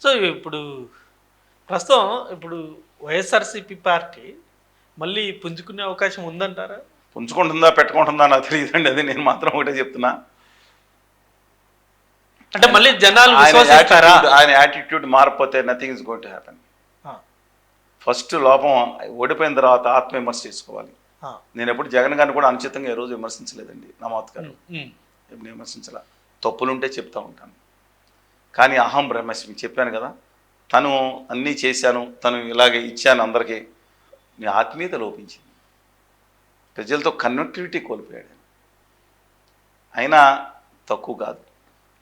So ఇప్పుడు ప్రస్తుతం ఇప్పుడు వైఎస్ఆర్సీపీ పార్టీ మళ్ళీ పుంజుకునే అవకాశం ఉందంటారా? పుంజుకుంటుందా పెట్టుకుంటుందా నాకు తెలియదండి. అది నేను మాత్రం ఒకటే చెప్తున్నా. అంటే మళ్ళీ జనాలు విశ్వసిస్తారా? ఆయన యాటిట్యూడ్ మారిపోతే nothing is going to happen. First లోపం ఓడిపోయిన తర్వాత ఆత్మవిమర్శ చేసుకోవాలి. నేను ఎప్పుడు జగన్ గారిని కూడా అనుచితంగా ఏ రోజు విమర్శించలేదండి. నమోత్ గారు ఎప్పుడు విమర్శించాల. తప్పులుంటే చెప్తా ఉంటాను. కానీ అహం బ్రహ్మస్మి చెప్పాను కదా, తను అన్నీ చేశాను, తను ఇలాగే ఇచ్చాను అందరికీ, నీ ఆత్మీయత లోపించింది. ప్రజలతో కనెక్టివిటీ కోల్పోయాడు. అయినా తక్కువ కాదు.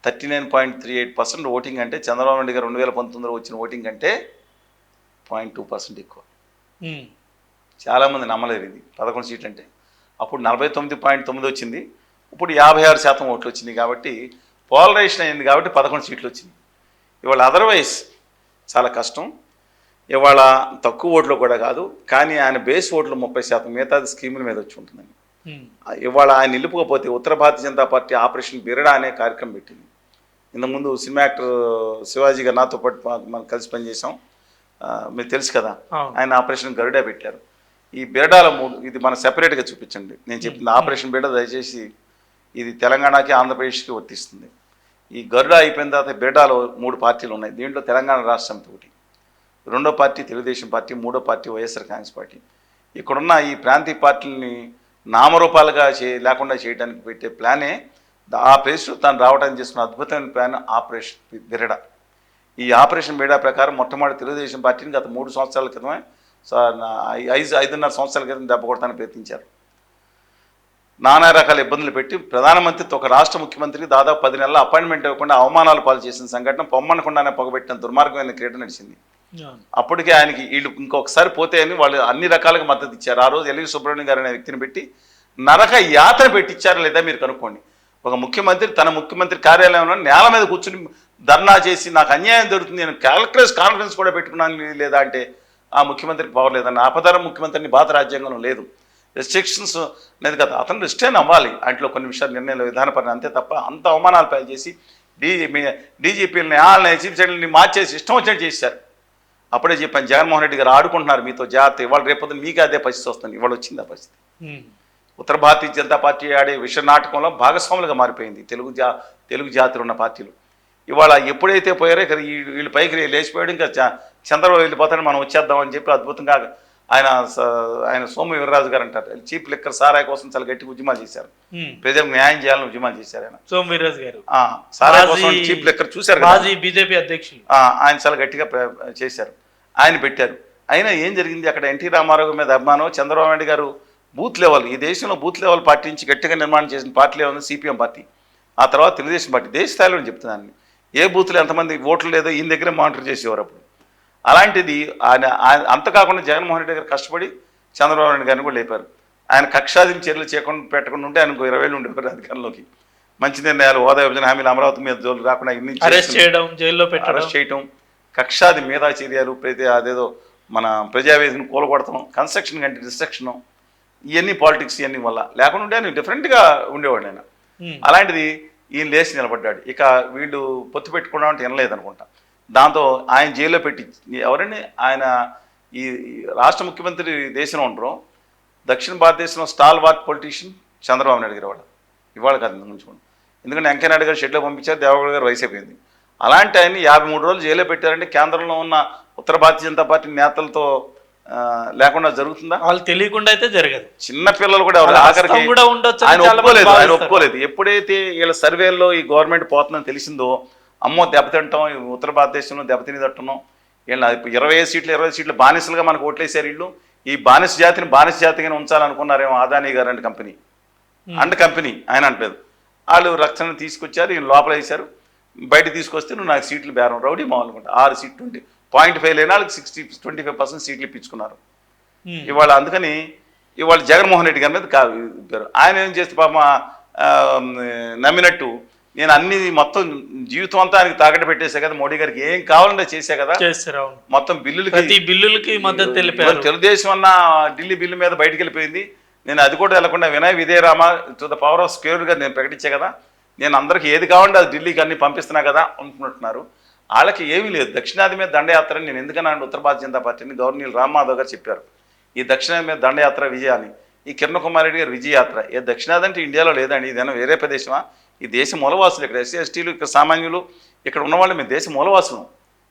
39.38% ఓటింగ్ అంటే చంద్రబాబు నాయుడు గారు 2019లో వచ్చిన ఓటింగ్ అంటే 0.2% ఎక్కువ. చాలామంది నమ్మలేరు ఇది. 11 సీట్లు అంటే అప్పుడు 49.9 వచ్చింది, ఇప్పుడు 56% ఓట్లు వచ్చినాయి. కాబట్టి పోలరైజేషన్ అయింది కాబట్టి 11 సీట్లు వచ్చినాయి. ఇవాళ అదర్వైజ్ చాలా కష్టం. ఇవాళ తక్కువ ఓట్లు కూడా కాదు, కానీ ఆయన బేస్ ఓట్లు 30%, మిగతాది స్కీముల మీద వచ్చి ఉంటుందండి. ఇవాళ ఆయన నిలుపుకపోతే ఉత్తర భారతీయ జనతా పార్టీ ఆపరేషన్ బిరడా అనే కార్యక్రమం పెట్టింది. ఇంతకుముందు సినిమా యాక్టర్ శివాజీ గారు నాతో పాటు మనం కలిసి పనిచేసాం, మీకు తెలుసు కదా. ఆయన ఆపరేషన్ గరుడా పెట్టారు. ఈ బిరడాల ఇది మనం సెపరేట్గా చూపించండి. నేను చెప్పింది ఆపరేషన్ బిరడా దయచేసి ఇది తెలంగాణకి ఆంధ్రప్రదేశ్కి వర్తిస్తుంది. ఈ గరుడా అయిపోయిన తర్వాత బిరడాలో 3 పార్టీలు ఉన్నాయి. దీంట్లో తెలంగాణ రాష్ట్ర సమితి ఒకటి, రెండో పార్టీ తెలుగుదేశం పార్టీ, మూడో పార్టీ వైఎస్ఆర్ కాంగ్రెస్ పార్టీ. ఇక్కడున్న ఈ ప్రాంతీయ పార్టీలని నామరూపాలుగా లేకుండా చేయడానికి పెట్టే ప్లానే ఆ ప్లేస్లో తాను రావడానికి చేసుకున్న అద్భుతమైన ప్లాన్ ఆపరేషన్ బిరడా. ఈ ఆపరేషన్ బిరడా ప్రకారం మొట్టమొదటి తెలుగుదేశం పార్టీని గత 3 సంవత్సరాల క్రితమే 5.5 సంవత్సరాల క్రితం దెబ్బ కొడతానికి ప్రయత్నించారు. నానా రకాల ఇబ్బందులు పెట్టి ప్రధానమంత్రితో ఒక రాష్ట్ర ముఖ్యమంత్రికి దాదాపు 10 నెలల అపాయింట్మెంట్ ఇవ్వకుండా అవమానాలు పాలు చేసిన సంఘటన, పొమ్మనకుండానే పొగబెట్టిన దుర్మార్గమైన క్రీడ నడిచింది. అప్పటికే ఆయనకి వీళ్ళు ఇంకొకసారి పోతే అని వాళ్ళు అన్ని రకాలుగా మద్దతు ఇచ్చారు. ఆ రోజు ఎల్వి సుబ్రహ్మణ్యం గారు అనే వ్యక్తిని పెట్టి నరక యాతన పెట్టించారా లేదా మీరు కనుక్కోండి. ఒక ముఖ్యమంత్రి తన ముఖ్యమంత్రి కార్యాలయంలో నేల మీద కూర్చుని ధర్నా చేసి నాకు అన్యాయం జరుగుతుంది, నేను కాన్ఫరెన్స్ కూడా పెట్టుకున్నాను లేదా అంటే ఆ ముఖ్యమంత్రికి పవర్ లేదన్న ఆపదరం ముఖ్యమంత్రిని భారత రాజ్యాంగంలో లేదు. రెస్ట్రిక్షన్స్ అనేది కదా, అతను రిస్ట్రైన్ అవ్వాలి అంట్లో కొన్ని విషయాలు నిర్ణయాలు విధానపరంగా, అంతే తప్ప అంత అవమానాలు పైలు చేసి డీజీపీలని వాళ్ళని చీఫ్ సెక్రటరీని మార్చేసి ఇష్టం వచ్చినట్టు చేశారు. అప్పుడే చెప్పాను, జగన్మోహన్ రెడ్డి గారు ఆడుకుంటున్నారు మీతో జాగ్రత్త, ఇవాళ రేపొద్దు మీకు అదే పరిస్థితి వస్తుంది. ఇవాళ వచ్చింది ఆ పరిస్థితి. ఉత్తర భారతీయ జనతా పార్టీ ఆడే విష నాటకంలో భాగస్వాములుగా మారిపోయింది తెలుగు జాతులు ఉన్న పార్టీలు. ఇవాళ ఎప్పుడైతే పోయారో ఇక్కడ వీళ్ళు పైకి లేచిపోయాడు, ఇంకా చంద్రబాబు వెళ్ళిపోతాడని మనం వచ్చేద్దామని చెప్పి అద్భుతంగా ఆయన సోము వీర్రాజు గారు అంటారు, చీప్ లిక్కర్ సారాయి కోసం చాలా గట్టిగా ఉద్యమాలు చేశారు, ప్రజలకు న్యాయం చేయాలని ఉద్యమాలు చేశారు. ఆయన సోము వీర్రాజు గారు సారాయి కోసం చీప్ లిక్కర్ చూశారు, బీజేపీ అధ్యక్షులు. ఆయన చాలా గట్టిగా చేశారు, ఆయన పెట్టారు. అయినా ఏం జరిగింది అక్కడ? ఎన్టీ రామారావు మీద అభిమానం. చంద్రబాబు నాయుడు గారు బూత్ లెవెల్, ఈ దేశంలో బూత్ లెవెల్ పార్టీ నుంచి గట్టిగా నిర్మాణం చేసిన పార్టీలు ఏమన్నా సిపిఎం పార్టీ, ఆ తర్వాత తెలుగుదేశం పార్టీ. దేశ స్థాయిలో చెప్తున్నాను, ఏ బూత్లో ఎంతమంది ఓట్లు లేదో ఈయన దగ్గరే మానిటర్ చేసేవారు అప్పుడు. అలాంటిది ఆయన అంత కాకుండా జగన్మోహన్ రెడ్డి గారు కష్టపడి చంద్రబాబు నాయుడు గారిని కూడా లేపారు. ఆయన కక్షాదిని చర్యలు చేయకుండా పెట్టకుండా ఉంటే ఆయనకు 20 ఏళ్ళు ఉండేవారు అధికారంలోకి. మంచి నిర్ణయాలు, హోదా విభజన హామీలు, అమరావతి మీద జోలు రాకుండా ఇన్ని అరెస్ట్ చేయడం, జైల్లో అరెస్ట్ చేయటం, కక్షాది మేధా చర్యలు, అదేదో మన ప్రజావేదికను కూలగొడతాం, కన్స్ట్రక్షన్ కంటే డిస్ట్రక్షన్, ఇవన్నీ పాలిటిక్స్ ఇవన్నీ వల్ల లేకుండా ఉంటే ఆయన డిఫరెంట్గా ఉండేవాడు ఆయన. అలాంటిది ఈయన లేచి నిలబడ్డాడు. ఇక వీళ్ళు పొత్తు పెట్టుకున్నామంటే వినలేదనుకుంటా. దాంతో ఆయన జైల్లో పెట్టి ఎవరండి ఆయన ఈ రాష్ట్ర ముఖ్యమంత్రి దేశంలో ఉండరు. దక్షిణ భారతదేశంలో స్టాల్ వార్ట్ పొలిటీషియన్ చంద్రబాబు నాయుడు గారు ఇవాళ కాదు ఉంచుకోండి. ఎందుకంటే వెంకయ్య నాయుడు గారు షెడ్లో పంపించారు, దేవగౌడ గారు వయసు అయిపోయింది. అలాంటి ఆయన్ని 53 రోజులు జైల్లో పెట్టారంటే కేంద్రంలో ఉన్న ఉత్తర భారతీయ జనతా పార్టీ నేతలతో లేకుండా జరుగుతుందా? వాళ్ళు తెలియకుండా అయితే జరగదు. చిన్న పిల్లలు కూడా ఆఖరికి ఆయన ఒప్పుకోలేదు. ఎప్పుడైతే వీళ్ళ సర్వేల్లో ఈ గవర్నమెంట్ పోతుందని తెలిసిందో, అమ్మో దెబ్బతింటాం, ఉత్తర భారతదేశంలో దెబ్బతినేదట్టున్నాం, వీళ్ళ 20 సీట్లు బానిసలుగా మనకు ఓట్లేసారు. వీళ్ళు ఈ బానిస జాతిని బానిస జాతిగానే ఉంచాలనుకున్నారేమో అదానీ గారు అంటే కంపెనీ ఆయన అంటలేదు. వాళ్ళు రక్షణ తీసుకొచ్చారు, ఈయన లోపల వేశారు, బయట తీసుకొస్తే నువ్వు నాకు సీట్లు బేరం రౌడీ మామూలుకుంటా 6 సీట్లు 0.5 లేని వాళ్ళకి 25% సీట్లు ఇప్పించుకున్నారు ఇవాళ. అందుకని ఇవాళ జగన్మోహన్ రెడ్డి గారి మీద పేరు. ఆయన ఏం చేస్తే పాప నమ్మినట్టు నేను అన్ని మొత్తం జీవితం అంతా ఆయనకి తాకట్టు పెట్టేసా కదా, మోడీ గారికి ఏం కావాలంటే చేసా కదా, మొత్తం బిల్లులకి మద్దతు తెలిపారు. తెలుగుదేశం అన్న ఢిల్లీ బిల్లు మీద బయటకు వెళ్ళిపోయింది. నేను అది కూడా వెళ్లకుండా Vinaya Vidheyarama to the power of స్క్వేర్గా నేను ప్రకటించే కదా, నేను అందరికీ ఏది కావాలంటే అది ఢిల్లీకి అన్ని పంపిస్తున్నా కదా అనుకుంటున్నారు. వాళ్ళకి ఏమీ లేదు. దక్షిణాది మీద దండయాత్ర అని నేను ఎందుకన్నాను ఉత్తర భారతీయ జనతా పార్టీని గవర్నర్ రామ్మాధవ్ గారు చెప్పారు. ఈ దక్షిణాది మీద దండయాత్ర విజయాన్ని, ఈ కిరణ్ కుమార్ రెడ్డి గారు విజయయాత్ర. ఏ దక్షిణాది అంటే ఇండియాలో లేదండి, ఇదేనా వేరే ప్రదేశమా? ఈ దేశ మూలవాసులు, ఇక్కడ ఎస్సీ ఎస్టీలు, ఇక్కడ సామాన్యులు, ఇక్కడ ఉన్నవాళ్ళు మేము దేశ మూలవాసులు.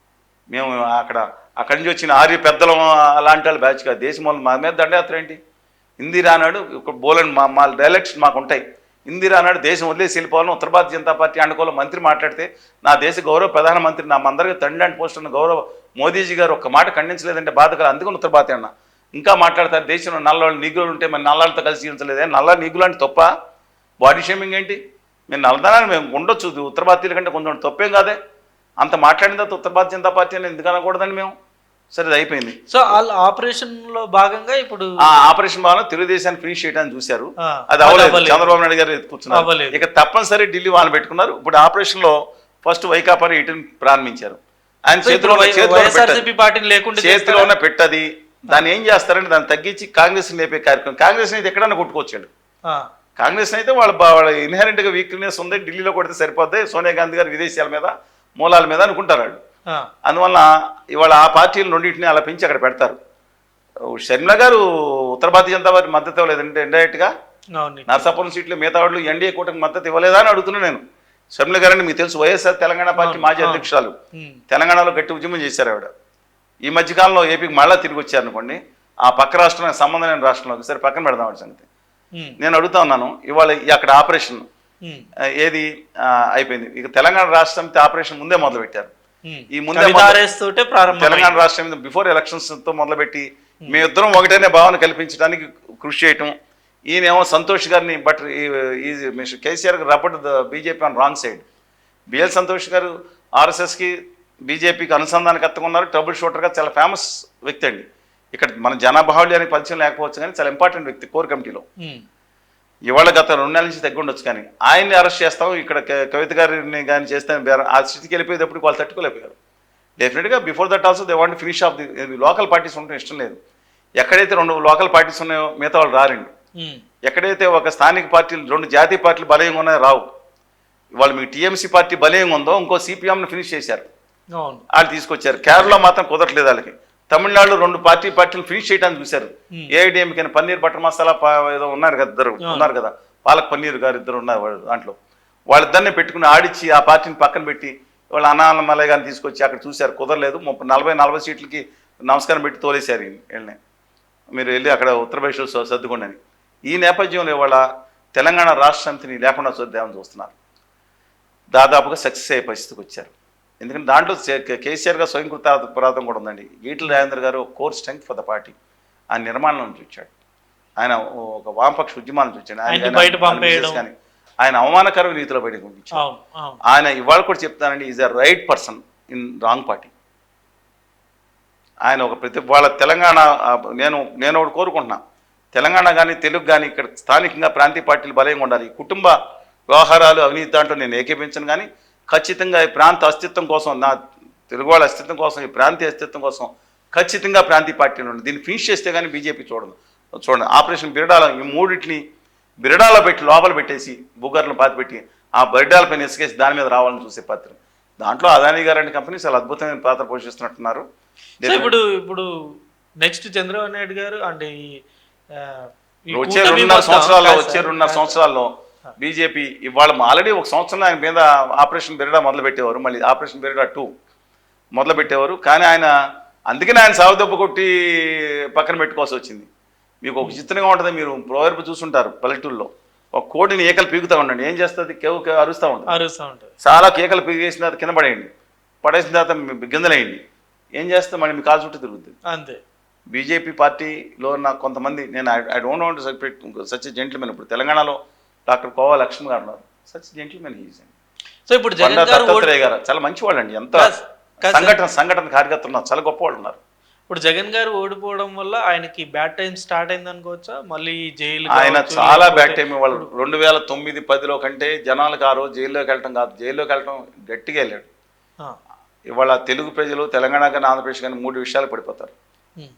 మేము అక్కడి నుంచి వచ్చిన ఆర్య పెద్దలు అలాంటి వాళ్ళు బ్యాచ్ కాదు. దేశ మూలం. మా మీద దండయాత్ర ఏంటి? ఇందిరా అన్నాడు, ఒక బోలని మా డైలెక్ట్స్ మాకు ఉంటాయి. ఇందిరా అన్నాడు దేశం వదిలేసి వెళ్ళిపోవాలని ఉత్తర భారతీయ జనతా పార్టీ అనుకూల మంత్రి మాట్లాడితే, నా దేశ గౌరవ ప్రధానమంత్రి నా అందరికీ తండ్రి లాంటి పోస్ట్ ఉన్న గౌరవ మోదీజీ గారు ఒక్క మాట ఖండించలేదంటే బాధకలు. అందుకని ఉత్తర భారతీయ అన్న ఇంకా మాట్లాడతారు. దేశంలో నల్లవాళ్ళు నీగులు ఉంటే మరి నల్లాళ్ళతో కలిసి జీవించలేదే, నల్ల నీగులు అంటే తప్ప? బాడీ షేమింగ్ ఏంటి? మేము నల్లదానాన్ని మేము ఉండొచ్చు, ఉత్తర భారతీయుల కంటే కొంచెం తప్పేం కాదే. అంత మాట్లాడిన తర్వాత ఉత్తర భారతీయ జనతా పార్టీ అని ఎందుకు అనకూడదండి మేము? సరే అది అయిపోయింది. సో వాళ్ళ ఆపరేషన్ లో భాగంగా ఇప్పుడు ఆ ఆపరేషన్ భాగంగా తెలుగుదేశాన్ని ఫినిష్ చేయడానికి చూశారు. అది అవ్వలేదు. చంద్రబాబు నాయుడు గారు ఎత్తుకున్నారు. ఇక తప్పనిసరి ఢిల్లీ వాళ్ళని పెట్టుకున్నారు. ఇప్పుడు ఆపరేషన్ లో ఫస్ట్ వైకాపాని ఇటుని ప్రారంభించారు. ఆయన చేతిలో ఉన్న పెట్టది. దాన్ని ఏం చేస్తారంటే దాన్ని తగ్గించి కాంగ్రెస్ లేపే కార్యక్రమం. కాంగ్రెస్ అయితే ఎక్కడన్నా కొట్టుకోవచ్చండి. కాంగ్రెస్ అయితే వాళ్ళ ఇన్హెరెంట్ గా వీక్నెస్ ఉంది, ఢిల్లీలో కొడితే సరిపోద్ది, సోనియా గాంధీ గారు విదేశాల మీద మూలాల మీద అనుకుంటారు వాళ్ళు. అందువల్ల ఇవాళ ఆ పార్టీలు రెండింటిని అలా పెంచి అక్కడ పెడతారు. షర్మిల గారు ఉత్తర భారతీయ జనతా పార్టీ మద్దతు ఇవ్వలేదంటే ఇండైరెక్ట్ గా నర్సాపురం సీట్లు మిగతా వాళ్ళు ఎన్డీఏ కూటమి మద్దతు ఇవ్వలేదా అని అడుగుతున్నాను నేను. షర్మిల గారని మీకు తెలుసు, వైఎస్ఆర్ తెలంగాణ పార్టీ మాజీ అధ్యక్షురాలు. తెలంగాణలో గట్టి ఉద్యమం చేశారు ఆవిడ. ఈ మధ్యకాలంలో ఏపీకి మళ్ళా తిరిగి వచ్చారు అనుకోండి, ఆ పక్క రాష్ట్రానికి సంబంధం లేని రాష్ట్రంలో సరే పక్కన పెడదాం వాడి సంగతి. నేను అడుగుతా ఉన్నాను, ఇవాళ అక్కడ ఆపరేషన్ ఏది అయిపోయింది. ఇక తెలంగాణ రాష్ట్ర సమితి ఆపరేషన్ ముందే మొదలు పెట్టారు. ఈ ముందే తెలంగాణ రాష్ట్రం బిఫోర్ ఎలక్షన్స్ తో మొదలుపెట్టి మేమిద్దరం ఒకటేనే భావన కల్పించడానికి కృషి చేయటం. ఈయనేమో సంతోష్ గారిని బట్ కేసీఆర్ గారు rubbed BJP on wrong side. BL Santhosh గారు ఆర్ఎస్ఎస్కి బీజేపీకి అనుసంధానకర్తగా ఉన్నారు. ట్రబుల్ షూటర్గా చాలా ఫేమస్ వ్యక్తి అండి. ఇక్కడ మన జనాబాహుళ్యానికి పరిచయం లేకపోవచ్చు కానీ చాలా ఇంపార్టెంట్ వ్యక్తి కోర్ కమిటీలో. ఇవాళ గత 2 నెలల నుంచి తగ్గి ఉండొచ్చు కానీ ఆయన్ని అరెస్ట్ చేస్తాం, ఇక్కడ కవిత గారిని కానీ చేస్తే ఆ స్థితికి వెళ్ళిపోయేటప్పుడు వాళ్ళు తట్టుకోలేకపోయారు. డెఫినెట్గా before that also they want finish off the local parties ఉండటం ఇష్టం లేదు. ఎక్కడైతే 2 లోకల్ పార్టీస్ ఉన్నాయో మిగతా వాళ్ళు రారండి. ఎక్కడైతే ఒక స్థానిక పార్టీలు 2 జాతీయ పార్టీలు బలంగా ఉన్నాయో రావు. వాళ్ళు మీకు టీఎంసీ పార్టీ బలంగా ఉందో ఇంకో సిపిఎంను ఫినిష్ చేశారు, వాళ్ళు తీసుకొచ్చారు. కేరళలో మాత్రం కుదరట్లేదు వాళ్ళకి. తమిళనాడులో 2 పార్టీలు ఫినిష్ చేయడానికి చూశారు. ఏఐడిఎంకి పన్నీర్ బటర్ మసాలా ఏదో ఉన్నారు కదా, ఇద్దరు ఉన్నారు కదా, పాలక్ పన్నీర్ గారు ఇద్దరు ఉన్నారు దాంట్లో. వాళ్ళిద్దరిని పెట్టుకుని ఆడిచ్చి ఆ పార్టీని పక్కన పెట్టి వాళ్ళ అన్నామలయ్య గారిని తీసుకొచ్చి అక్కడ చూశారు, కుదరలేదు. 40 సీట్లకి నమస్కారం పెట్టి తోలేశారు వీళ్ళని, మీరు వెళ్ళి అక్కడ ఉత్తరప్రదేశ్లో సర్దుకోండి అని. ఈ నేపథ్యంలో ఇవాళ తెలంగాణ రాష్ట్ర సమితిని లేకుండా చూద్దామని చూస్తున్నారు. దాదాపుగా సక్సెస్ అయ్యే పరిస్థితికి వచ్చారు. ఎందుకంటే దాంట్లో కేసీఆర్ గారు స్వయంకృత అపరాధం కూడా ఉందండి. ఈటల రాజేందర్ గారు core strength for the party. ఆయన నిర్మాణం నుంచి వచ్చాడు, ఆయన ఒక వామపక్ష ఉద్యమాన్ని చూచాడు, కానీ ఆయన అవమానకరమైన రీతిలో బయటకు పంపించాడు. ఆయన ఇవాళ కూడా చెప్తానండి, is a right person in wrong party. ఆయన ఒక వాళ్ళ తెలంగాణ నేను ఒకటి కోరుకుంటున్నా, తెలంగాణ కానీ తెలుగు కానీ ఇక్కడ స్థానికంగా ప్రాంతీయ పార్టీలు బలంగా ఉండాలి. కుటుంబ వ్యవహారాలు అవినీతి దాంట్లో నేను ఏకీపించను, కానీ ఖచ్చితంగా ఈ ప్రాంత అస్తిత్వం కోసం, నా తెలుగు వాళ్ళ అస్తిత్వం కోసం, ఈ ప్రాంతీయ అస్తిత్వం కోసం ఖచ్చితంగా ప్రాంతీయ పార్టీలు ఉండాలి. దీన్ని ఫినిష్ చేస్తే కానీ బీజేపీ చూడండి ఆపరేషన్ బిరడాల ఈ 3 బిరడాలో పెట్టి లోపల పెట్టేసి భూగర్లను పాతిపెట్టి ఆ బిరడాల పైన ఇసుకేసి దాని మీద రావాలని చూసే పాత్ర. దాంట్లో అదానీ గారు అంటే కంపెనీ చాలా అద్భుతమైన పాత్ర పోషిస్తున్నట్టున్నారు. ఇప్పుడు నెక్స్ట్ చంద్రబాబు నాయుడు గారు అంటే వచ్చే 2.5 సంవత్సరాల్లో బీజేపీ ఇవాళ ఆల్రెడీ 1 సంవత్సరంలో ఆయన మీద ఆపరేషన్ బిరడా మొదలు పెట్టేవారు, మళ్ళీ ఆపరేషన్ బిరడా 2 మొదలు పెట్టేవారు. కానీ ఆయన అందుకనే ఆయన సాగుదెబ్బ కొట్టి పక్కన పెట్టుకోవాల్సి వచ్చింది. మీకు ఒక చిత్రంగా ఉంటుంది, మీరు ప్రోవర్బ్ చూసుంటారు పల్లెటూరులో, ఒక కోడిని ఏకలు పీకుతూ ఉండండి, ఏం చేస్తుంది, కేవు అరుస్తూ ఉంటుంది. చాలా కేకలు పీకేసిన తర్వాత కింద పడేయండి, పడేసిన తర్వాత గింజలేయండి, ఏం చేస్తే మళ్ళీ మీ కాలు చుట్టూ తిరుగుతుంది. అంతే బీజేపీ పార్టీలో నాకు కొంతమంది, నేను I don't want to such gentlemen. ఇప్పుడు తెలంగాణలో డాక్టర్ కోవా లక్ష్మణ్ గారు ఉన్నారు, సచ్ జెంటిల్మెన్ హీజ్. సో ఇప్పుడు దత్తాత్రేయ గారు చాలా మంచివాళ్ళు అండి, ఎంత సంఘటన కార్యకర్తలు ఉన్నారు, చాలా గొప్పవాళ్ళు ఉన్నారు. ఇప్పుడు జగన్ గారు ఓడిపోవడం వల్ల ఆయనకి బ్యాడ్ టైం స్టార్ట్ అయింది అనుకోవచ్చా? మళ్ళీ జైలు ఆయన చాలా బ్యాడ్ టైం. వాళ్ళు 2009-10లో కంటే జనాలకు ఆ రోజు జైల్లోకి వెళ్ళటం కాదు, జైల్లోకి వెళ్ళటం గట్టిగా వెళ్ళాడు. ఇవాళ తెలుగు ప్రజలు తెలంగాణ కానీ ఆంధ్రప్రదేశ్ కానీ 3 విషయాలు పడిపోతారు.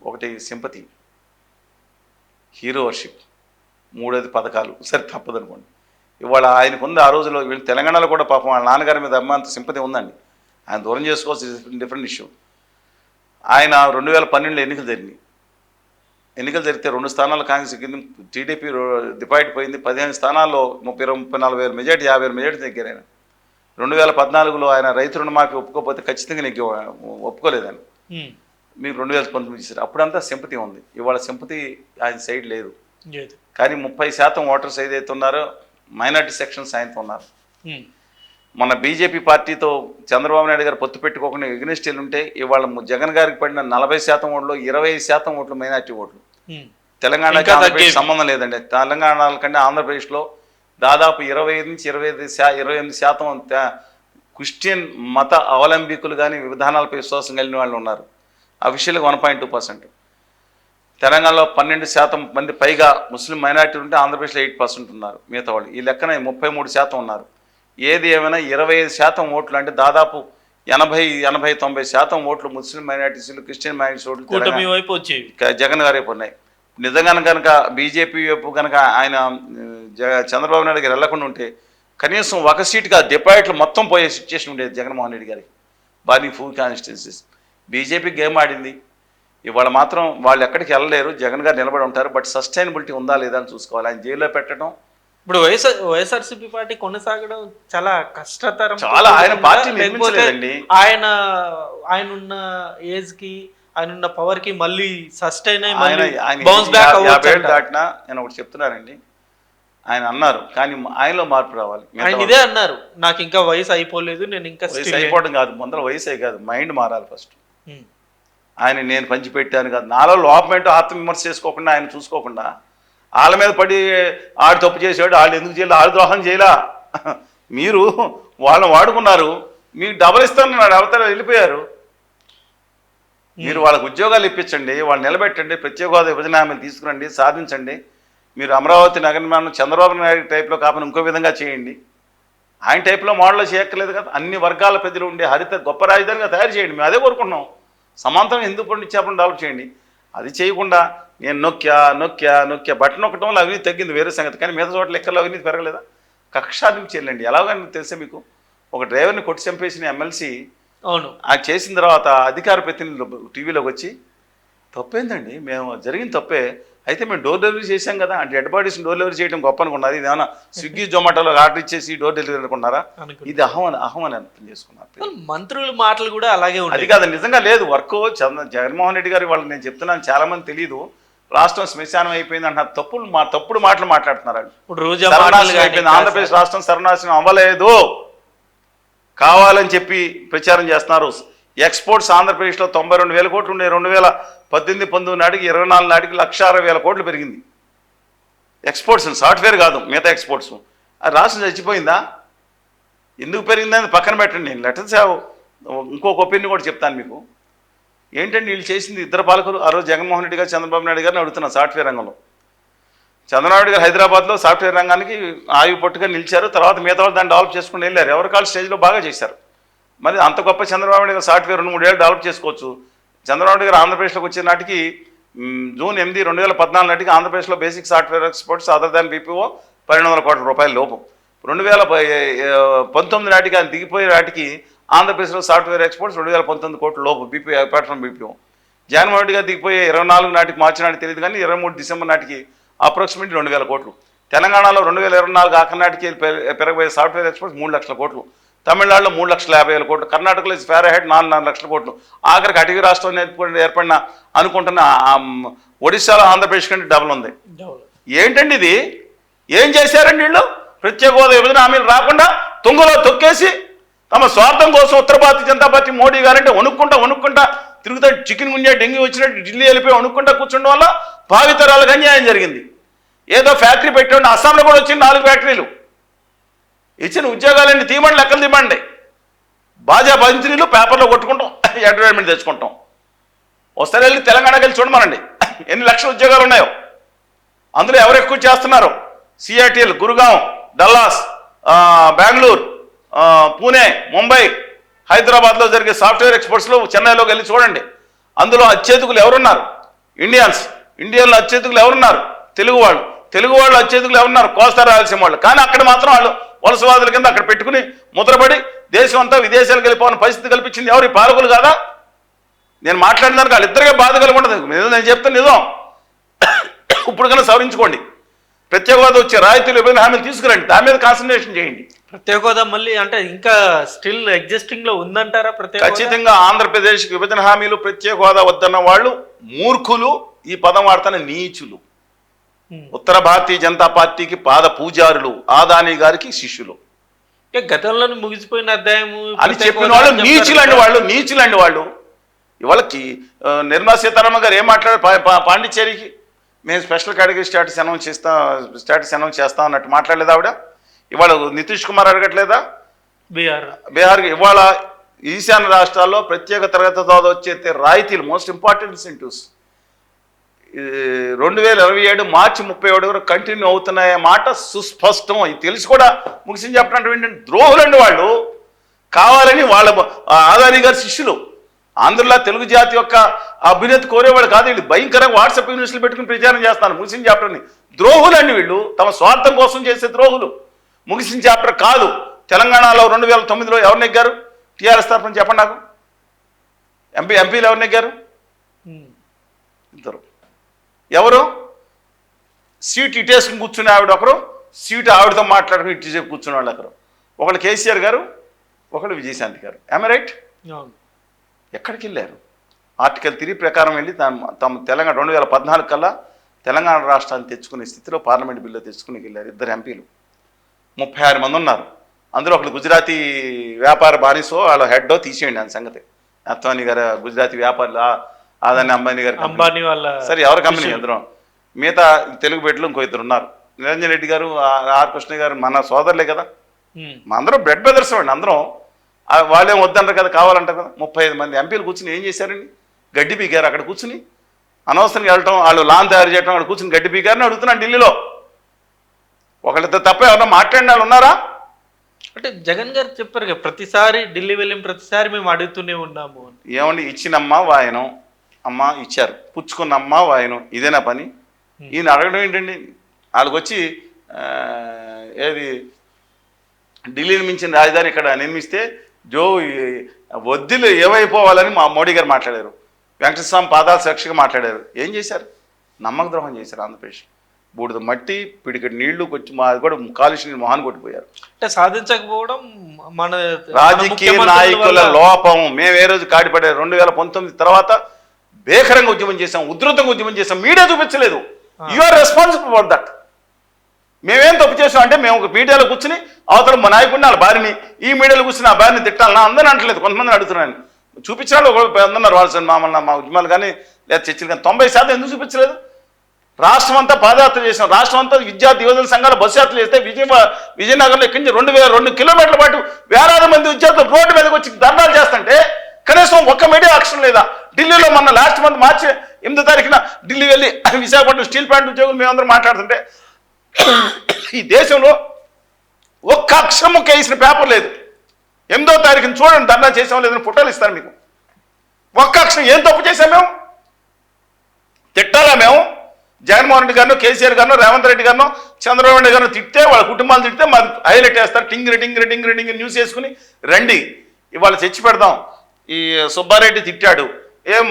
ఒకటి సింపతి, హీరో వర్షిప్, 3వది పథకాలు. సరే తప్పదనుకోండి. ఇవాళ ఆయనకు ఉంది ఆ రోజులో. వీళ్ళు తెలంగాణలో కూడా పాపం వాళ్ళ నాన్నగారి మీద అమ్మంత సింపతి ఉందండి. ఆయన దూరం చేసుకోవాల్సిన డిఫరెంట్ ఇష్యూ. ఆయన 2012లో ఎన్నికలు జరిగినాయి. ఎన్నికలు జరిగితే 2 స్థానాలు కాంగ్రెస్ కింద టీడీపీ డిపాయిట్ పోయింది. 15 స్థానాల్లో 34 వేల మెజార్టీ, 50 వేల మెజార్టీ దగ్గర ఆయన. 2014లో ఆయన రైతు రుణమాఫీ ఒప్పుకోకపోతే ఖచ్చితంగా ఒప్పుకోలేదు ఆయన. మీరు 2019 చేశారు. అప్పుడంతా సింపతి ఉంది. ఇవాళ సింపతి ఆయన సైడ్ లేదు. కానీ 30% ఓటర్స్ ఏదైతే ఉన్నారో మైనార్టీ సెక్షన్స్ ఆయనతో ఉన్నారు. మన బీజేపీ పార్టీతో చంద్రబాబు నాయుడు గారు పొత్తు పెట్టుకోకుండా ఎగ్నెస్టీలు ఉంటే ఇవాళ జగన్ గారికి పడిన 40% ఓట్లు 25% ఓట్లు మైనార్టీ ఓట్లు. తెలంగాణకి ఆంధ్రప్రదేశ్ సంబంధం లేదండి. తెలంగాణ కంటే ఆంధ్రప్రదేశ్లో దాదాపు 25 నుంచి 28% క్రిస్టియన్ మత అవలంబికులు కానీ విధానాలపై విశ్వాసం కలిగిన వాళ్ళు ఉన్నారు. అఫీషియల్గా 1.2%. తెలంగాణలో 12% మంది పైగా ముస్లిం మైనార్టీలు ఉంటే ఆంధ్రప్రదేశ్లో 8% ఉన్నారు. మిగతా వాళ్ళు ఈ లెక్కన 33% ఉన్నారు. ఏది ఏమైనా 25% ఓట్లు అంటే దాదాపు 80-90% ఓట్లు ముస్లిం మైనార్టీస్లు, క్రిస్టియన్ మైనార్టీస్ ఓట్లు జగన్ గారి వైపు ఉన్నాయి. నిజంగా కనుక బీజేపీ వైపు కనుక ఆయన చంద్రబాబు నాయుడు గారు వెళ్లకుండా ఉంటే కనీసం ఒక సీటుగా డిపాజిట్లు మొత్తం పోయే సిచ్యుయేషన్ ఉండేది జగన్మోహన్ రెడ్డి గారికి. బాగా ఫుల్ కాన్స్టిట్యున్సీస్ బీజేపీ గేమ్ ఆడింది. ఇవాళ మాత్రం వాళ్ళు ఎక్కడికి వెళ్ళలేరు. జగన్ గారు నిలబడి ఉంటారు. బట్ సస్టైనబిలిటీ ఉందా లేదా అని చూసుకోవాలి. ఆయన జైల్లో పెట్టడం ఇప్పుడు వైఎస్ఆర్సీపీ పార్టీ కొనసాగడం చాలా కష్టతరం. చాలా ఆయన పార్టీ నిర్మించలేదండి. ఆయన ఉన్న ఏజ్ కి ఆయన ఉన్న పవర్ కి మళ్ళీ సస్టైన్ దాటినా నేను ఒకటి చెప్తున్నానండి. ఆయన అన్నారు కానీ ఆయనలో మార్పు రావాలి. ఆయన ఇదే అన్నారు, నాకు ఇంకా వయసు అయిపోలేదు, నేను ఇంకా వయసు అయిపోవడం కాదు, ముందర వయసే కాదు, మైండ్ మారాలి ఫస్ట్. ఆయన నేను పంచిపెట్టాను కాదు, నాలో లోపమేంటో ఆత్మవిమర్శ చేసుకోకుండా ఆయన చూసుకోకుండా వాళ్ళ మీద పడి ఆడు తప్పు చేసాడు, వాళ్ళు ఎందుకు చేయాలి, ఆడు ద్రోహం చేయలా, మీరు వాళ్ళని వాడుకున్నారు, మీకు డబల్ ఇస్తానన్నాడు, అవతల వెళ్ళిపోయారు. మీరు వాళ్ళకు ఉద్యోగాలు ఇప్పించండి, వాళ్ళు నిలబెట్టండి, ప్రత్యేక హోదా విభజన హామీలు తీసుకురండి, సాధించండి. మీరు అమరావతి నగర నిర్మాణం చంద్రబాబు నాయుడు టైప్లో కాకుండా ఇంకో విధంగా చేయండి. ఆయన టైప్లో మోడల్లో చేయక్కర్లేదు కదా. అన్ని వర్గాల ప్రజలు ఉండే హరిత గొప్ప రాజధానిగా తయారు చేయండి. మేము అదే కోరుకుంటున్నాం. సమాంతరం హిందూ పండించేపని డెవలప్ చేయండి. అది చేయకుండా నేను నొక్కా బట్టన్ నొక్కడం వల్ల అవినీతి తగ్గింది వేరే సంగతి, కానీ మిగతా చోట్ల లెక్కల్లో అవినీతి పెరగలేదా? కక్షాదింపు చేయండి. ఎలాగని తెలిసే మీకు, ఒక డ్రైవర్ని కొట్టి చంపేసిన ఎమ్మెల్సీ అవును అది చేసిన తర్వాత అధికార ప్రతినిధులు టీవీలోకి వచ్చి తప్పేందండి, మేము జరిగిన తప్పే, అయితే మేము డోర్ డెలివరీ చేశాం కదా అంటే డెడ్ బాడీస్ డోర్ డెలివరీ చేయడం గొప్ప అనుకున్నారు. ఇది ఏమన్నా స్విగ్గీ జొమాటోలో ఆర్డర్ ఇచ్చేసి డోర్ డెలివరీ అనుకున్నారా? ఇది అహం అని అర్థం చేసుకున్నారు. మంత్రుల మాటలు కూడా అలాగే ఉన్నాయి. అది కాదు, నిజంగా లేదు వర్క్. జగన్మోహన్ రెడ్డి గారు వాళ్ళు నేను చెప్తున్నాను, చాలా మంది తెలియదు, రాష్ట్రం శ్మశానం అయిపోయింది అంటున్నారు. తప్పుడు మాటలు మాట్లాడుతున్నారు. అయిపోయింది, ఆంధ్రప్రదేశ్ రాష్ట్రం సర్వనాశనం అవ్వలేదు, కావాలని చెప్పి ప్రచారం చేస్తున్నారు. ఎక్స్పోర్ట్స్ ఆంధ్రప్రదేశ్లో 92,000 కోట్లు ఉండే 2018-19 నాటికి 24 నాటికి 1,60,000 కోట్లు పెరిగింది. ఎక్స్పోర్ట్స్ సాఫ్ట్వేర్ కాదు, మిగతా ఎక్స్పోర్ట్స్. అది రాష్ట్రం చచ్చిపోయిందా? ఎందుకు పెరిగిందని పక్కన పెట్టండి. నేను లెటర్స్ ఇంకొక ఒపీనియన్ కూడా చెప్తాను మీకు. ఏంటంటే వీళ్ళు చేసింది ఇద్దరు పాలకులు. ఆ రోజు జగన్మోహన్ రెడ్డి గారు చంద్రబాబు నాయుడు గారిని అడుగుతున్నారు సాఫ్ట్వేర్ రంగంలో. చంద్రబాబు గారు హైదరాబాద్లో సాఫ్ట్వేర్ రంగానికి ఆయువు పట్టుగా నిలిచారు. తర్వాత మిగతా వాళ్ళు దాన్ని డెవలప్ చేసుకుని వెళ్ళారు. ఎవరి కాల్ స్టేజ్లో బాగా చేశారు. మరి అంత గొప్ప చంద్రబాబు నాయుడు గారు సాఫ్ట్వేర్ 2-3 ఏళ్ళు డెవలప్ చేసుకోవచ్చు. చంద్రబాబు నాయుడు గారు ఆంధ్రప్రదేశ్లోకి వచ్చే నాటికి జూన్ 8, 2014 నాటికి ఆంధ్రప్రదేశ్లో basic software exports other than BPO 1200 కోట్ల రూపాయల లోపం. 2019 నాటికి ఆయన దిగిపోయే నాటికి ఆంధ్రప్రదేశ్లో సాఫ్ట్వేర్ ఎక్స్పోర్ట్స్ 2019 కోట్ల లోపు BPO apart from BPO. Jaganmohan Reddy గారు దిగిపోయే 24 నాటికి మార్చి నాటికి తెలియదు కానీ 23 డిసెంబర్ నాటికి అప్రాక్సిమేట్లీ 2,000 కోట్లు. తెలంగాణలో 2024 ఆఖరి నాటికి పెరగబోయే సాఫ్ట్వేర్ ఎక్స్పోర్ట్స్ 3 లక్షల కోట్లు. తమిళనాడులో 3,50,000 కోట్లు. కర్ణాటకలో ఫేర్ హెడ్ 4 లక్షల కోట్లు. ఆఖరికి అటవీ రాష్ట్రం ఏర్పడిన అనుకుంటున్న ఒడిశాలో ఆంధ్రప్రదేశ్ కంటే డబుల్ ఉంది. ఏంటండి ఇది? ఏం చేశారండి వీళ్ళు? ప్రత్యేక హోదా విభజన హామీలు రాకుండా తుంగలో తొక్కేసి తమ స్వార్థం కోసం ఉత్తర భారతీయ జనతా పార్టీ మోడీ గారంటే వణుక్కుంటా తిరుగుతా చికెన్ గుంజా డెంగ్యూ వచ్చినట్టు ఢిల్లీ వెళ్ళిపోయి వణుక్కుంటా కూర్చుండడం వల్ల భావితరాలకు అన్యాయం జరిగింది. ఏదో ఫ్యాక్టరీ పెట్టండి, అస్సాంలో కూడా వచ్చింది 4 ఫ్యాక్టరీలు. ఇచ్చిన ఉద్యోగాలన్నీ తీయమండి, లెక్కలు తీయమండి. బాజా మంత్రులు పేపర్లో కొట్టుకుంటాం, అడ్వర్టైజ్మెంట్ తెచ్చుకుంటాం. ఒకసారి వెళ్ళి తెలంగాణకి వెళ్ళి చూడమనండి ఎన్ని లక్షల ఉద్యోగాలు ఉన్నాయో, అందులో ఎవరు ఎక్కువ చేస్తున్నారో. సిఐటిఎల్, గురుగాం, డల్లాస్, బెంగళూరు, పూణే, ముంబై, హైదరాబాద్లో జరిగే సాఫ్ట్వేర్ ఎక్స్పోర్ట్స్లో చెన్నైలోకి వెళ్ళి చూడండి. అందులో అత్యధికులు ఎవరున్నారు? ఇండియన్లో అత్యధికులు ఎవరున్నారు? తెలుగు వాళ్ళు అత్యధికులు ఎవరున్నారు? కోస్తా రాయలసీమ వాళ్ళు. కానీ అక్కడ మాత్రం వాళ్ళు వలసవాదుల కింద అక్కడ పెట్టుకుని ముద్రపడి దేశం అంతా విదేశాలకు వెళ్ళిపోవాలని పరిస్థితి కల్పించింది ఎవరు? ఈ పాలకులు కాదా? నేను మాట్లాడిన దానికి వాళ్ళిద్దరికే బాధ కలిగి ఉండదు. నేను చెప్తాను నిజం. ఇప్పుడు కన్నా సవరించుకోండి. ప్రత్యేక హోదా వచ్చే రాయితీలు విభజన హామీలు తీసుకురండి, దాని మీద కాన్సన్ట్రేషన్ చేయండి. ప్రత్యేక హోదా మళ్ళీ అంటే ఇంకా స్టిల్ ఎగ్జిస్టింగ్ లో ఉందంటారా? ఖచ్చితంగా ఆంధ్రప్రదేశ్ విభజన హామీలు ప్రత్యేక హోదా వద్దన్న వాళ్ళు మూర్ఖులు. ఈ పదం వాడుతున్న నీచులు. ఉత్తర భారతీయ జనతా పార్టీకి పాద పూజారులు, ఆదాని గారికి శిష్యులు. గతంలో ముగిసిపోయిన అధ్యాయము అని చెప్పిన వాళ్ళు నీచులండి వాళ్ళు. ఇవాళకి నిర్మలా సీతారామన్ గారు ఏం మాట్లాడారు? పాండిచ్చేరికి మేము స్పెషల్ కేటగిరీ స్టాటస్ అనౌన్స్ చేస్తాం అన్నట్టు మాట్లాడలేదు ఆవిడ. ఇవాళ నితీష్ కుమార్ అడగట్లేదా? బీహార్కి ఇవాళ ఈశాన్య రాష్ట్రాల్లో ప్రత్యేక తరగతి హోదా వచ్చే రాయితీలు, మోస్ట్ ఇంపార్టెంట్ ఇన్సెంటివ్స్ 2027 మార్చి 31 వరకు కంటిన్యూ అవుతున్నాయే మాట సుస్పష్టం. ఇది తెలిసి కూడా ముగిసింది చెప్పడం ఏంటంటే ద్రోహులండి వాళ్ళు. కావాలని వాళ్ళ ఆదాని గారి శిష్యులు. ఆంధ్రలో తెలుగు జాతి యొక్క అభ్యున్నతి కోరేవాళ్ళు కాదు వీళ్ళు. భయంకరంగా వాట్సాప్ యూనివర్సిటీలు పెట్టుకుని ప్రచారం చేస్తాను ముగిసిన చాప్టర్ని. ద్రోహులండి వీళ్ళు, తమ స్వార్థం కోసం చేసే ద్రోహులు. ముగిసిన చాప్టర్ కాదు. తెలంగాణలో 2009లో ఎవరు నెగ్గారు? టీఆర్ఎస్ తరఫున చెప్పండి నాకు. ఎంపీలు ఎవరు నెగ్గారు? ఇద్దరు. ఎవరు? సీట్ ఇటేసుకుని కూర్చునే ఆవిడ ఒకరు, సీటు ఆవిడతో మాట్లాడుకుని ఇటు చెప్పి కూర్చునే వాళ్ళు ఒకరు. ఒకళ్ళు కేసీఆర్ గారు, ఒకళ్ళు విజయశాంతి గారు. ఆమె రైట్? ఎక్కడికి వెళ్ళారు? ఆర్టికల్ 3 ప్రకారం వెళ్ళి తమ తెలంగాణ 2014 కల్లా తెలంగాణ రాష్ట్రాన్ని తెచ్చుకునే స్థితిలో పార్లమెంట్ బిల్లు తెచ్చుకుని వెళ్ళారు. ఇద్దరు ఎంపీలు. 36 మంది ఉన్నారు. అందులో ఒకళ్ళు గుజరాతీ వ్యాపార బానిసో వాళ్ళ హెడ్డో తీసేయండి అని సంగతి. అత్వానీ గారు గుజరాతీ వ్యాపారులు, ఆదాని అంబానీ గారు అంబానీ వాళ్ళ సరే ఎవరి కంపెనీ అందరం. మిగతా తెలుగు బిడ్డలు ఇంకో ఇద్దరు ఉన్నారు. నిరంజన్ రెడ్డి గారు, ఆర్ కృష్ణ గారు మన సోదరులే కదా. మా అందరం బ్రెడ్ బ్రదర్స్ అండి అందరం. వాళ్ళేం వద్దంటారు కదా, కావాలంటారు కదా. 35 మంది ఎంపీలు కూర్చుని ఏం చేశారండి? గడ్డి పీకారు. అక్కడ కూర్చుని అనవసరంగా వెళ్ళటం, వాళ్ళు లాన్ తయారు చేయడం, అక్కడ కూర్చుని గడ్డి పీకారని అడుగుతున్నాను ఢిల్లీలో. ఒకళ్ళిద్దరు తప్ప ఎవరన్నా మాట్లాడిన వాళ్ళు ఉన్నారా? అంటే జగన్ గారు చెప్పారు కదా, ప్రతిసారి ఢిల్లీ వెళ్ళిన ప్రతిసారి మేము అడుగుతూనే ఉన్నాము. ఏమండి, ఇచ్చినమ్మా వాయనం, అమ్మ ఇచ్చారు, పుచ్చుకున్నమ్మా వాయనం, ఇదేనా పని? ఈయన అడగడం ఏంటండి? వాళ్ళకి వచ్చి ఏది ఢిల్లీని మించిన రాజధాని ఇక్కడ నిర్మిస్తే వద్దులు ఏమైపోవాలని మా మోడీ గారు మాట్లాడారు. వెంకటస్వామి పాదాల సాక్షిగా మాట్లాడారు. ఏం చేశారు? నమ్మక ద్రోహం చేశారు. ఆంధ్రప్రదేశ్ బూడిద మట్టి, పిడికటి నీళ్లు వచ్చి అది కూడా కాలుష్యం మొహాన్ని కొట్టిపోయారు. అంటే సాధించకపోవడం మన రాజకీయ నాయకుల లోపం. మేము ఏ రోజు కాడిపడారు? 2019 తర్వాత భీకరంగా ఉద్యమం చేశాం, ఉధృతంగా ఉద్యమం చేశాం. మీడియా చూపించలేదు. You are responsible for that. మేమేం తప్పు చేసాం అంటే మేము ఒక మీడియాలో కూర్చుని అవతల మా నాయకుడిని వాళ్ళ భార్యని, ఈ మీడియాలో కూర్చుని ఆ భార్యని తిట్టాలన్నా అందరిని అంటలేదు, కొంతమందిని అడుగుతున్నాను. చూపించాలి అందన్నారు వాళ్ళు మమ్మల్ని, మా ఉద్యమాలు కానీ లేదా చర్చలు కానీ. 90% ఎందుకు చూపించలేదు? రాష్ట్రం అంతా పాదయాత్ర చేసాం. రాష్ట్రం అంతా విద్యార్థి యువజన సంఘాలు బస్సు యాత్ర చేస్తే విజయనగరంలో ఎక్కడి నుంచి 2 కిలోమీటర్ల పాటు వేలాది మంది విద్యార్థులు రోడ్డు మీదకి వచ్చి ధర్నాలు చేస్తుంటే కనీసం ఒక్క మీడియా యాక్షన్ లేదా? ఢిల్లీలో మొన్న లాస్ట్ మంత్ మార్చి 8వ తారీఖున ఢిల్లీ వెళ్ళి విశాఖపట్నం స్టీల్ ప్లాంట్ ఉద్యోగులు మేమందరం మాట్లాడుతుంటే ఈ దేశంలో ఒక్క అక్షరం వేసిన పేపర్ లేదు. 8వ తారీఖున చూడండి ధర్నా చేసాం లేదని ఫోటోలు ఇస్తాను మీకు. ఒక్క అక్షరం. ఏం తప్పు చేశాం మేము? తిట్టాలా మేము? జగన్మోహన్ రెడ్డి గారినో, కేసీఆర్ గారినో, రేవంత్ రెడ్డి గారినో, చంద్రబాబు నాయుడు గారినో తిట్టే వాళ్ళ కుటుంబాలు తిట్టే మాది హైలైట్ వేస్తారు. టింగ్ రింగ్ న్యూస్ వేసుకుని రండి ఇవాళ చర్చి పెడదాం. ఈ సుబ్బారెడ్డి తిట్టాడు, ఏం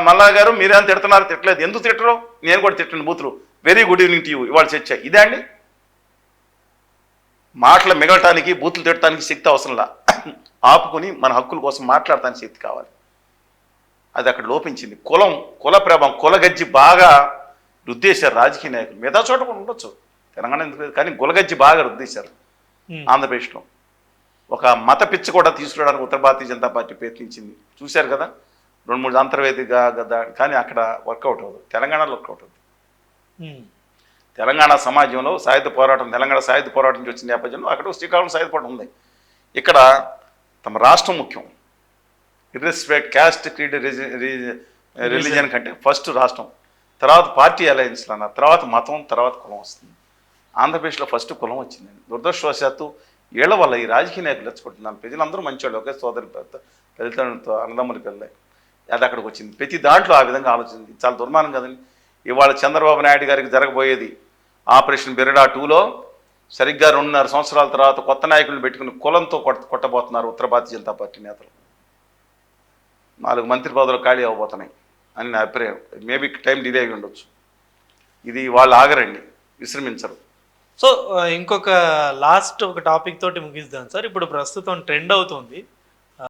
మల్లా గారు మీరేం తిడుతున్నారు? తిట్టలేదు. ఎందుకు తిట్టరు? నేను కూడా తిట్టండి బూతులు. Very good evening to you. ఇవాళ చర్చ ఇదే అండి. మాటలు మిగలటానికి, బూతులు తిట్టడానికి శక్తి అవసరంలా. ఆపుకుని మన హక్కుల కోసం మాట్లాడటానికి శక్తి కావాలి. అది అక్కడ లోపించింది. కుల ప్రభావం, కులగజ్జి బాగా రుద్దేశారు రాజకీయ నాయకులు. మిగతా చోట కూడా ఉండొచ్చు, తెలంగాణ ఎందుకు, కానీ కులగజ్జి బాగా రుద్దేశారు ఆంధ్రప్రదేశ్లో. ఒక మత పిచ్చి కూడా తీసుకురావడానికి ఉత్తర భారతీయ జనతా పార్టీ ప్రయత్నించింది. చూశారు కదా, 2-3 అంతర్వేదిగా కదా, కానీ అక్కడ వర్కౌట్ అవ్వదు. తెలంగాణలో వర్కౌట్ అవుతుంది. తెలంగాణ సమాజంలో సాయుధ పోరాటం, తెలంగాణ సాయుధ పోరాటం నుంచి వచ్చిన నేపథ్యంలో అక్కడ శ్రీకాకుళం సాయుధ పోరాటం ఉంది. ఇక్కడ తమ రాష్ట్రం ముఖ్యం. ఇర్రెస్పెక్ట్ క్యాస్ట్, క్రీడ్, రిలీజియన్ కంటే ఫస్ట్ రాష్ట్రం, తర్వాత పార్టీ అలయన్స్లు అన్నారు, తర్వాత మతం, తర్వాత కులం వస్తుంది. ఆంధ్రప్రదేశ్లో ఫస్ట్ కులం వచ్చిందండి. దురదృష్టవశాత్తు వీళ్ళ వల్ల ఈ రాజకీయ నాయకులు రెచ్చగొట్టున్నారు. ప్రజలందరూ మంచివాళ్ళు, ఒకే సోదరి తల్లిదండ్రులతో అన్నదమ్ముల పిల్లలే. అది అక్కడికి వచ్చింది. ప్రతి దాంట్లో ఆ విధంగా ఆలోచించింది. చాలా దుర్మార్గం కదండి. ఇవాళ చంద్రబాబు నాయుడు గారికి జరగబోయేది ఆపరేషన్ బెరడా 2లో సరిగ్గా 2.5 సంవత్సరాల తర్వాత కొత్త నాయకులను పెట్టుకుని కులంతో కొట్టబోతున్నారు ఉత్తర భారతీయ జనతా పార్టీ నేతలు. 4 మంత్రి పదవులు ఖాళీ అవ్వబోతున్నాయి అని నా అభిప్రాయం. మేబీ టైం డిలే అయి ఉండొచ్చు. ఇది వాళ్ళు ఆగరండి, విశ్రమించరు. సో ఇంకొక లాస్ట్ ఒక టాపిక్ తోటి ముగిద్దాం సార్. ఇప్పుడు ప్రస్తుతం ట్రెండ్ అవుతుంది